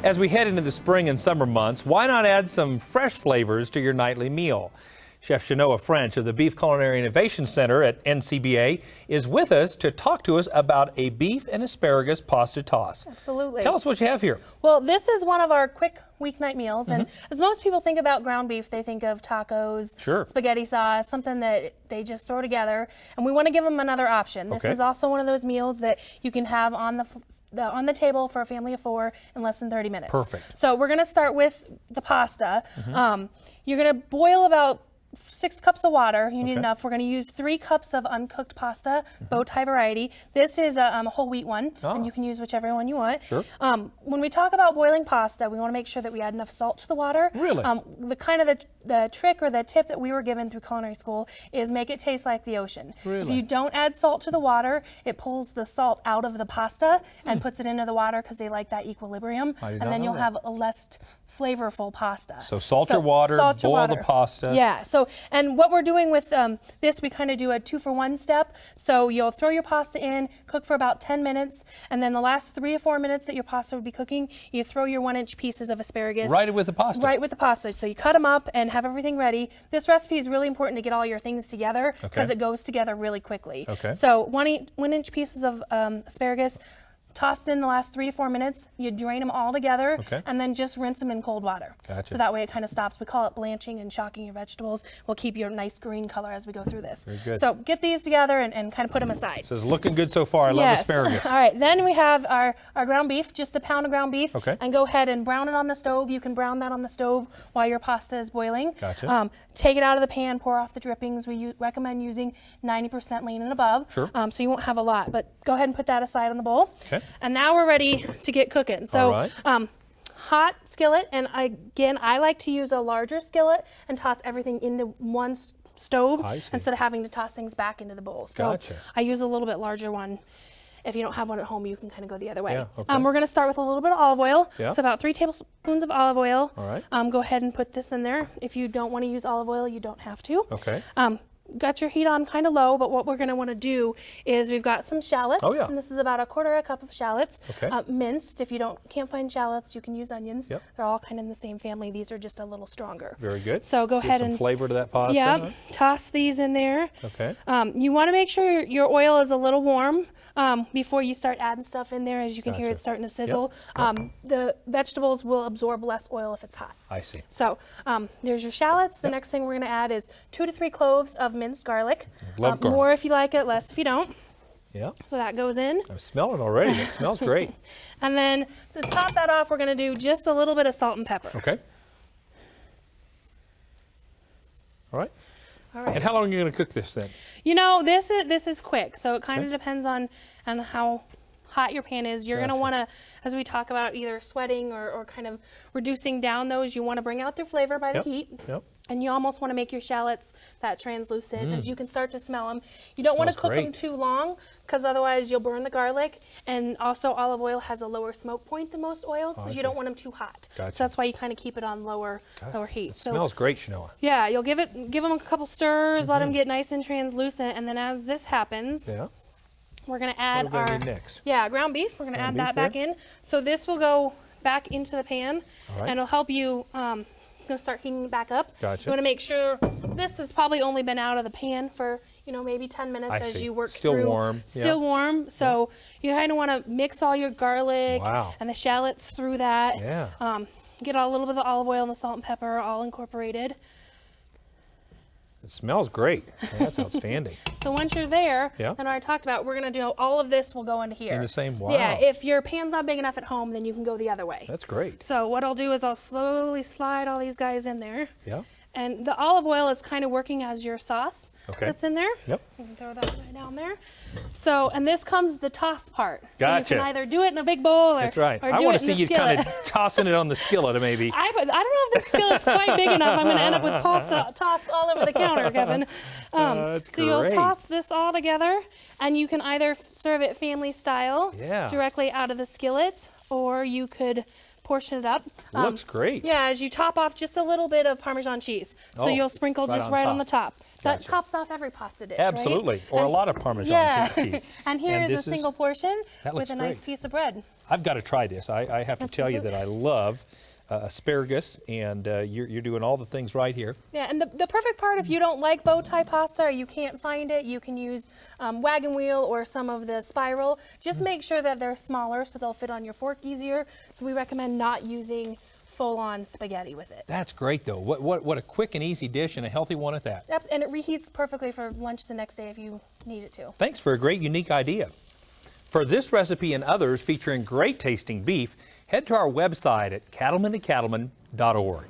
As we head into the spring and summer months, why not add some fresh flavors to your nightly meal? Chef Shanoa French of the Beef Culinary Innovation Center at NCBA is with us to talk to us about a beef and asparagus pasta toss. Absolutely. Tell us what you have here. Well, this is one of our quick weeknight meals, and as most people think about ground beef, they think of tacos, spaghetti sauce, something that they just throw together, and we want to give them another option. This is also one of those meals that you can have on the table for a family of 4 in less than 30 minutes. Perfect. So we're going to start with the pasta. You're going to boil about 6 cups of water. You need enough. We're going to use 3 cups of uncooked pasta, bow tie variety. This is a whole wheat one, and you can use whichever one you want. When we talk about boiling pasta, we want to make sure that we add enough salt to the water. Really? The trick or the tip that we were given through culinary school is make it taste like the ocean. Really? If you don't add salt to the water, it pulls the salt out of the pasta and puts it into the water because they like that equilibrium, and then you'll have a less flavorful pasta. So salt your water, boil the pasta. Yeah. So, and what we're doing with this, we kind of do a 2-for-1 step. So you'll throw your pasta in, cook for about 10 minutes, and then the last 3 to 4 minutes that your pasta would be cooking, you throw your 1-inch pieces of asparagus. Right with the pasta. Right with the pasta. So you cut them up and have everything ready. This recipe is really important to get all your things together because it goes together really quickly. So 1-inch pieces of asparagus, tossed in the last 3 to 4 minutes, you drain them all together, and then just rinse them in cold water. So that way it kind of stops. We call it blanching and shocking your vegetables. We'll keep your nice green color as we go through this. Very good. So get these together and kind of put them aside. So it's looking good so far. I love asparagus. All right, then we have our ground beef, just a pound of ground beef, and go ahead and brown it on the stove. You can brown that on the stove while your pasta is boiling. Take it out of the pan, pour off the drippings. We recommend using 90% lean and above, so you won't have a lot, but go ahead and put that aside on the bowl. And now we're ready to get cooking. So hot skillet, and again, I like to use a larger skillet and toss everything into one stove instead of having to toss things back into the bowl. So I use a little bit larger one. If you don't have one at home, you can kind of go the other way. We're going to start with a little bit of olive oil. So about 3 tablespoons of olive oil. Go ahead and put this in there. If you don't want to use olive oil, you don't have to. Got your heat on kind of low, but what we're going to want to do is we've got some shallots, and this is about 1/4 cup of shallots, minced. If you can't find shallots, you can use onions. They're all kind of in the same family. These are just a little stronger. Very good. So go ahead and some flavor to that pasta. Toss these in there. You want to make sure your oil is a little warm before you start adding stuff in there. As you can hear, it's starting to sizzle. The vegetables will absorb less oil if it's hot. I see. So there's your shallots. The next thing we're going to add is 2 to 3 cloves of minced garlic. Love garlic. More if you like it, less if you don't. So that goes in. I'm smelling it already. It smells great. And then to top that off, we're going to do just a little bit of salt and pepper. All right. And how long are you going to cook this then? You know, this is quick, so it kind of depends on how hot your pan is. You're going to want to, as we talk about either sweating or kind of reducing down those, you want to bring out their flavor by the heat. And you almost want to make your shallots that translucent, as you can start to smell them. You don't want to cook them too long, because otherwise you'll burn the garlic. And also olive oil has a lower smoke point than most oils, so you don't want them too hot. So that's why you kind of keep it on lower heat. It smells great, Shanoa. Yeah, you'll give them a couple stirs, let them get nice and translucent, and then as this happens, we're going to add our ground beef. We're going to add that back in. So this will go back into the pan, and it'll help you. It's going to start heating back up. You want to make sure this has probably only been out of the pan for maybe 10 minutes as you work through. Still warm. So you kind of want to mix all your garlic and the shallots through that. Get a little bit of the olive oil and the salt and pepper all incorporated. It smells great. That's outstanding. So once you're there, and I talked about, we're going to do all of this will go into here. In the same, Yeah, if your pan's not big enough at home, then you can go the other way. That's great. So what I'll do is I'll slowly slide all these guys in there. And the olive oil is kind of working as your sauce that's in there. You can throw that right down there. So, and this comes the toss part. So you can either do it in a big bowl or I want to see you kind of tossing it on the skillet, maybe. I don't know if the skillet's quite big enough. I'm going to end up with pasta tossed all over the counter, Kevin. That's so you'll toss this all together, and you can either serve it family style directly out of the skillet, or you could portion it up. Looks great. Yeah, as you top off just a little bit of Parmesan cheese. So you'll sprinkle just right on the top. That tops off every pasta dish, Absolutely, right? or a lot of Parmesan cheese. And here is a single portion with a nice piece of bread. I've got to try this. I have to tell you that I love asparagus, and you're doing all the things right here. Yeah, and the perfect part, if you don't like bow tie pasta or you can't find it, you can use wagon wheel or some of the spiral. Just make sure that they're smaller so they'll fit on your fork easier. So we recommend not using full-on spaghetti with it. That's great, though. What a quick and easy dish, and a healthy one at that. Yep, and it reheats perfectly for lunch the next day if you need it to. Thanks for a great, unique idea. For this recipe and others featuring great tasting beef, head to our website at cattlementocattlemen.org.